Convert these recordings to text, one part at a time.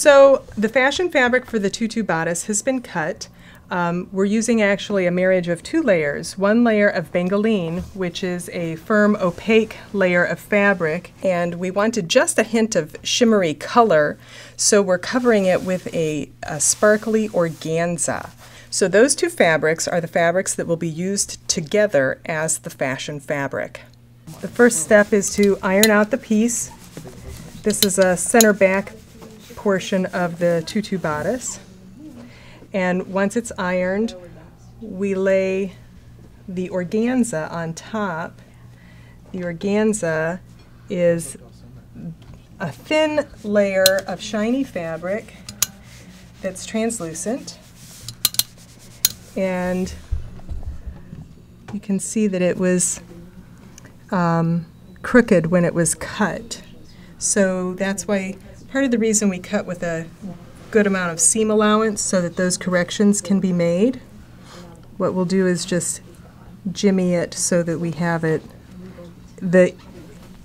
So the fashion fabric for the tutu bodice has been cut. We're using actually a marriage of two layers. One layer of bengaline, which is a firm opaque layer of fabric, and we wanted just a hint of shimmery color, so we're covering it with a sparkly organza. So those two fabrics are the fabrics that will be used together as the fashion fabric. The first step is to iron out the piece. This is a center back portion of the tutu bodice. And once it's ironed, we lay the organza on top. The organza is a thin layer of shiny fabric that's translucent. And you can see that it was crooked when it was cut. So that's why part of the reason we cut with a good amount of seam allowance, so that those corrections can be made. What we'll do is just jimmy it so that we have the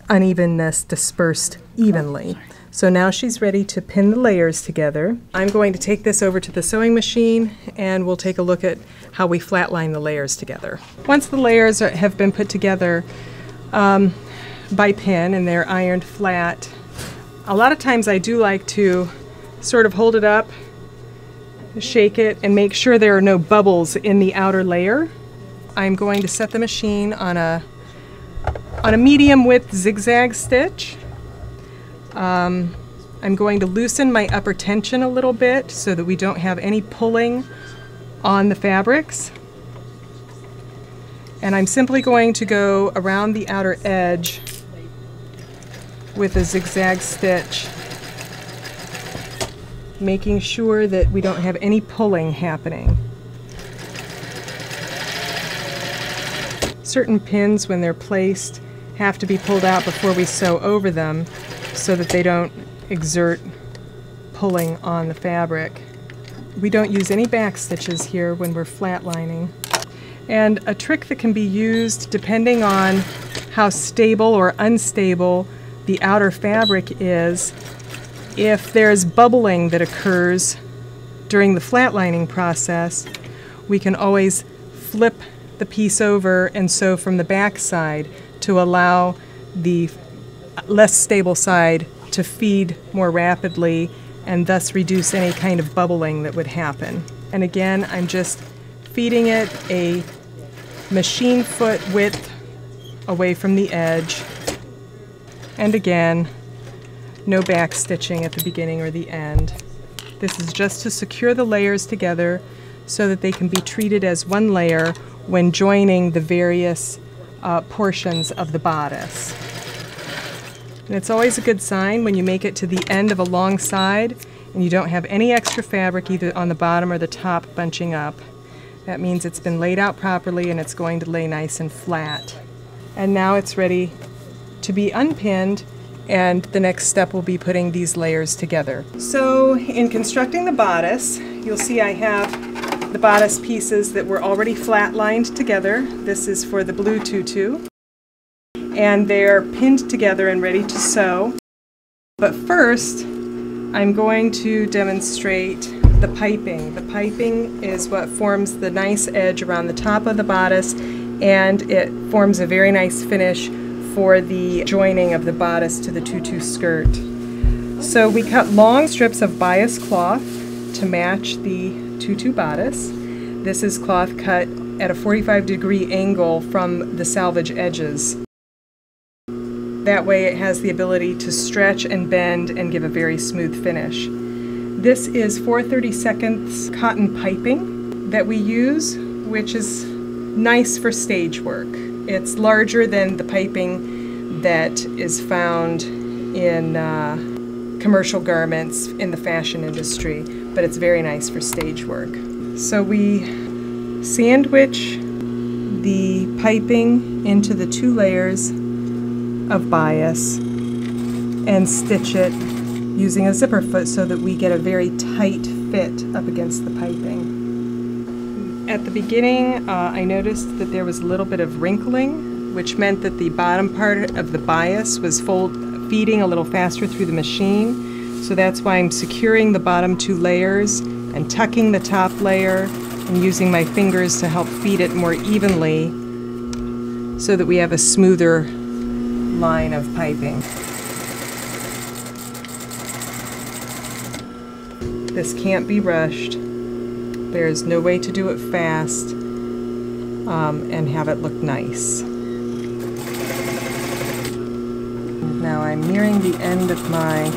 unevenness dispersed evenly. So now she's ready to pin the layers together. I'm going to take this over to the sewing machine and we'll take a look at how we flatline the layers together. Once the layers have been put together by pin and they're ironed flat, a lot of times I do like to sort of hold it up, shake it, and make sure there are no bubbles in the outer layer. I'm going to set the machine on a medium width zigzag stitch. I'm going to loosen my upper tension a little bit so that we don't have any pulling on the fabrics. And I'm simply going to go around the outer edge with a zigzag stitch, making sure that we don't have any pulling happening. Certain pins, when they're placed, have to be pulled out before we sew over them so that they don't exert pulling on the fabric. We don't use any back stitches here when we're flatlining. And a trick that can be used depending on how stable or unstable the outer fabric is, if there's bubbling that occurs during the flatlining process, we can always flip the piece over and sew from the back side to allow the less stable side to feed more rapidly and thus reduce any kind of bubbling that would happen. And again, I'm just feeding it a machine foot width away from the edge. And again, no back stitching at the beginning or the end. This is just to secure the layers together so that they can be treated as one layer when joining the various portions of the bodice. And it's always a good sign when you make it to the end of a long side and you don't have any extra fabric either on the bottom or the top bunching up. That means it's been laid out properly and it's going to lay nice and flat. And now it's ready to be unpinned, and the next step will be putting these layers together. So in constructing the bodice, you'll see I have the bodice pieces that were already flat-lined together. This is for the blue tutu, and they're pinned together and ready to sew. But first, I'm going to demonstrate the piping. The piping is what forms the nice edge around the top of the bodice, and it forms a very nice finish for the joining of the bodice to the tutu skirt. So we cut long strips of bias cloth to match the tutu bodice. This is cloth cut at a 45-degree angle from the selvage edges. That way it has the ability to stretch and bend and give a very smooth finish. This is 4/32 cotton piping that we use, which is nice for stage work. It's larger than the piping that is found in commercial garments in the fashion industry, but it's very nice for stage work. So we sandwich the piping into the two layers of bias and stitch it using a zipper foot so that we get a very tight fit up against the piping. At the beginning, I noticed that there was a little bit of wrinkling, which meant that the bottom part of the bias was feeding a little faster through the machine. So that's why I'm securing the bottom 2 layers and tucking the top layer and using my fingers to help feed it more evenly so that we have a smoother line of piping. This can't be rushed. There's no way to do it fast and have it look nice. Now I'm nearing the end of my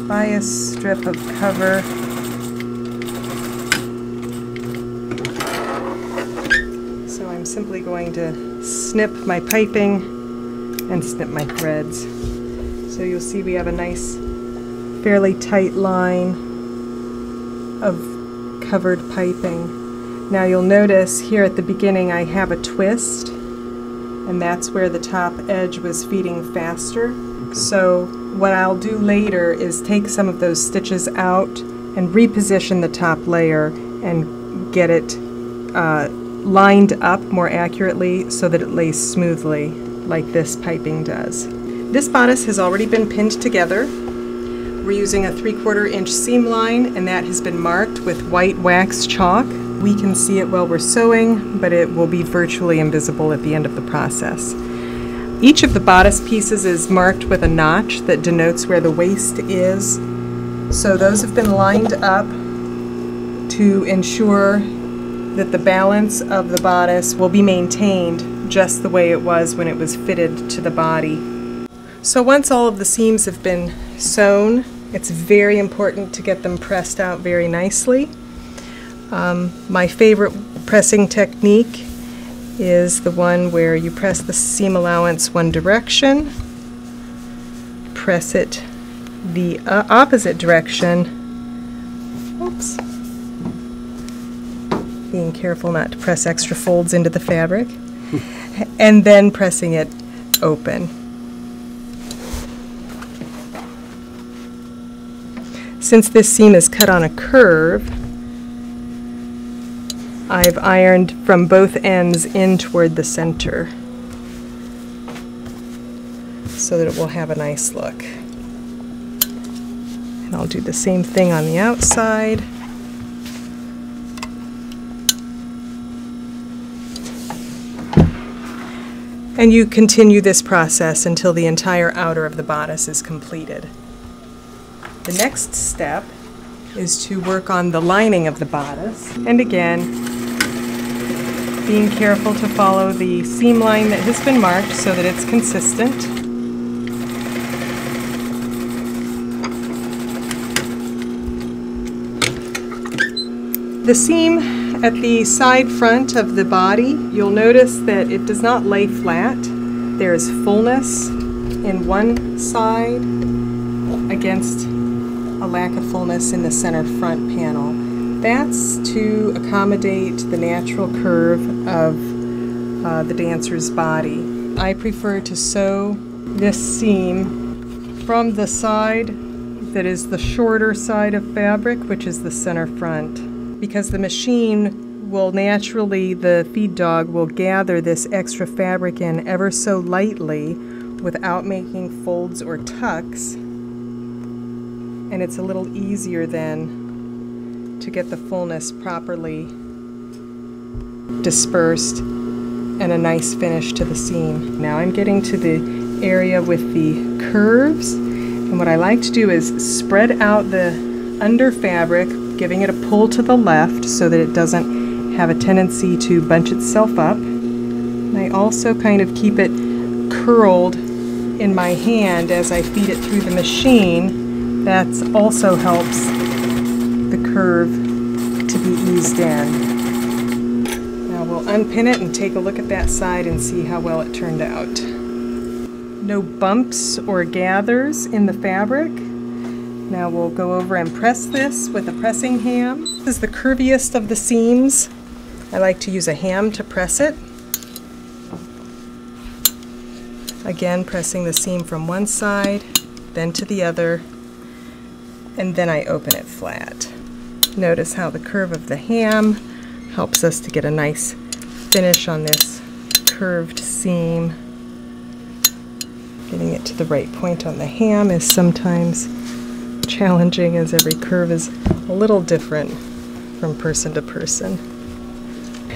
bias strip of cover. So I'm simply going to snip my piping and snip my threads. So you'll see we have a nice, fairly tight line of covered piping. Now you'll notice here at the beginning I have a twist, and that's where the top edge was feeding faster. So what I'll do later is take some of those stitches out and reposition the top layer and get it lined up more accurately so that it lays smoothly like this piping does. This bodice has already been pinned together. We're using a 3/4 inch seam line, and that has been marked with white wax chalk. We can see it while we're sewing, but it will be virtually invisible at the end of the process. Each of the bodice pieces is marked with a notch that denotes where the waist is. So those have been lined up to ensure that the balance of the bodice will be maintained just the way it was when it was fitted to the body. So once all of the seams have been sewn, it's very important to get them pressed out very nicely. My favorite pressing technique is the one where you press the seam allowance one direction, press it the opposite direction, oops, being careful not to press extra folds into the fabric, and then pressing it open. Since this seam is cut on a curve, I've ironed from both ends in toward the center so that it will have a nice look. And I'll do the same thing on the outside. And you continue this process until the entire outer of the bodice is completed. The next step is to work on the lining of the bodice. And again, being careful to follow the seam line that has been marked so that it's consistent. The seam at the side front of the body, you'll notice that it does not lay flat. There is fullness in one side against a lack of fullness in the center front panel. That's to accommodate the natural curve of the dancer's body. I prefer to sew this seam from the side that is the shorter side of fabric, which is the center front, because the machine will naturally, the feed dog will gather this extra fabric in ever so lightly without making folds or tucks, and it's a little easier then to get the fullness properly dispersed and a nice finish to the seam. Now I'm getting to the area with the curves, and what I like to do is spread out the under fabric, giving it a pull to the left so that it doesn't have a tendency to bunch itself up. And I also kind of keep it curled in my hand as I feed it through the machine. That also helps the curve to be eased in. Now we'll unpin it and take a look at that side and see how well it turned out. No bumps or gathers in the fabric. Now we'll go over and press this with a pressing ham. This is the curviest of the seams. I like to use a ham to press it. Again, pressing the seam from one side, then to the other, and then I open it flat. Notice how the curve of the ham helps us to get a nice finish on this curved seam. Getting it to the right point on the ham is sometimes challenging, as every curve is a little different from person to person.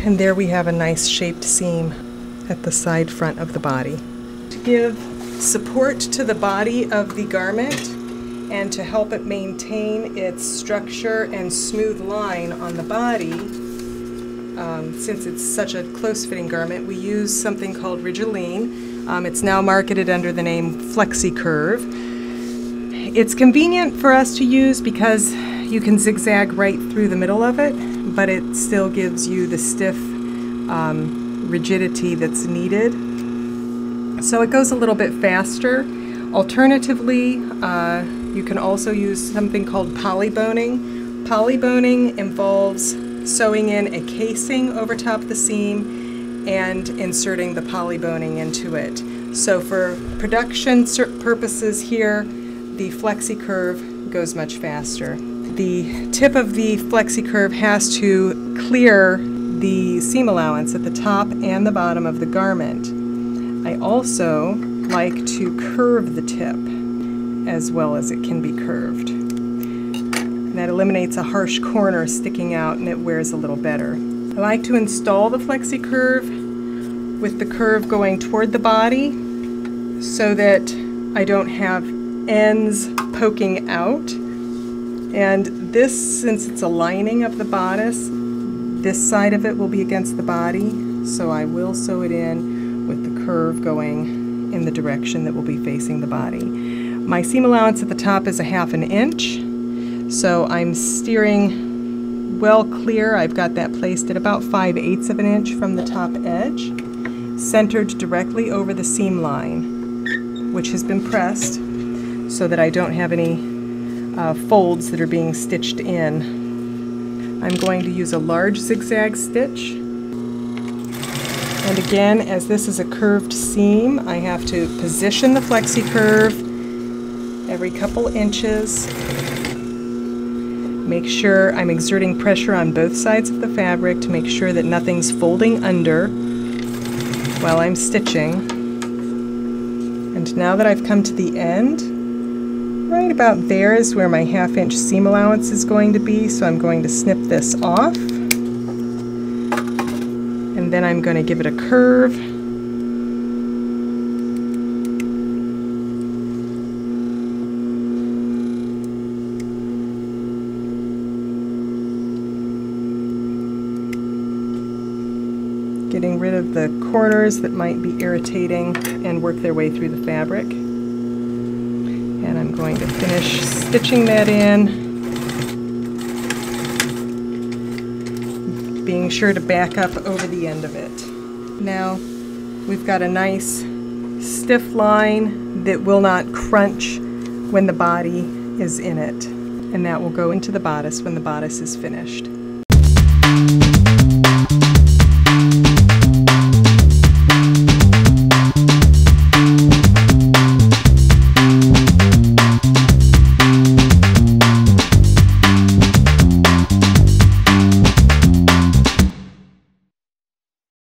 And there we have a nice shaped seam at the side front of the body. To give support to the body of the garment and to help it maintain its structure and smooth line on the body, since it's such a close-fitting garment, we use something called Rigiline. It's now marketed under the name Flexi Curve. It's convenient for us to use because you can zigzag right through the middle of it, but it still gives you the stiff rigidity that's needed. So it goes a little bit faster. Alternatively, you can also use something called polyboning. Polyboning involves sewing in a casing over top the seam and inserting the polyboning into it. So for production purposes here, the Flexi Curve goes much faster. The tip of the Flexi Curve has to clear the seam allowance at the top and the bottom of the garment. I also like to curve the tip as well as it can be curved. And that eliminates a harsh corner sticking out and it wears a little better. I like to install the Flexi Curve with the curve going toward the body so that I don't have ends poking out. And this, since it's a lining of the bodice, this side of it will be against the body, so I will sew it in with the curve going in the direction that will be facing the body. My seam allowance at the top is 1/2 inch, so I'm steering well clear. I've got that placed at about 5/8 of an inch from the top edge, centered directly over the seam line, which has been pressed so that I don't have any folds that are being stitched in. I'm going to use a large zigzag stitch. And again, as this is a curved seam, I have to position the Flexi Curve every couple inches. Make sure I'm exerting pressure on both sides of the fabric to make sure that nothing's folding under while I'm stitching. And now that I've come to the end, right about there is where my 1/2 inch seam allowance is going to be, so I'm going to snip this off. And then I'm going to give it a curve. Getting rid of the corners that might be irritating and work their way through the fabric. And I'm going to finish stitching that in, being sure to back up over the end of it. Now we've got a nice stiff line that will not crunch when the body is in it, and that will go into the bodice when the bodice is finished.